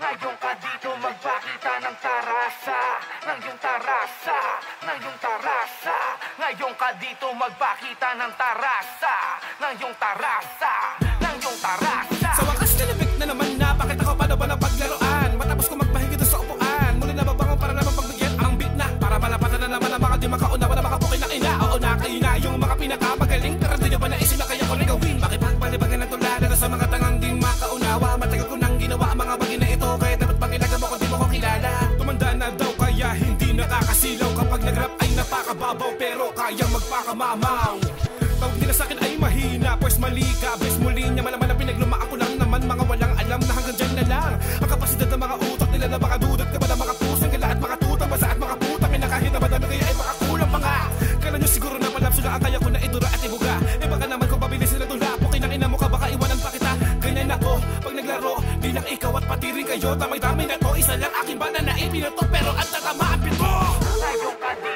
Ngayon ka dito magpakita ng tarasa, ng iyong tarasa, ng iyong tarasa. Ngayon ka dito magpakita ng tarasa, ng iyong tarasa, ng iyong tarasa. Sa wakas nilibig na naman na, pakita ko paano ba na paglaruan. Matapos ko magpahinga doon sa upuan, muli na babangon para naman pagbigyan ang beat na. Para malapatan na naman ang mga di makaunawa na makapukin ng ina. Oo na, kayo na yung mga pinakamagaling, pero di nyo ba naisip na kaya ko rin gawin? Makipagpalibagan ng tulada na sa mga tangang di makaunawa. Matagal ko nang ginawa ang mga bagay na ito, kaya dapat bang ilagam ako di mo ko kilala. Tumanda na daw kaya hindi nakakasilaw, kapag nag-rap ay napakababaw pero kaya magpakamamaw. Tawag nila sa'kin ay mahina, pues mali ka. Bes muli niya malaman na pinaglumaan ko lang naman. Mga walang alam na hanggang dyan na lang ang kapasidad ng mga utak nila na makadudot ka ba na makapusang gala at makatutang basa at makaputang ina kahit na madami kaya ay makakulang pa nga. Kala nyo siguro na palapso na ang kaya ko na idura at ibuga. Eh baka naman kung pabili sila tula, pukin ang ina mo ka baka iwanan pa kita. Ganyan ako pag naglaro, di lang ikaw at pati rin kayo. Tamay-damay na to, isa lang aking bana na ipinato pero ang tatama ang pito. Ngayon ka dito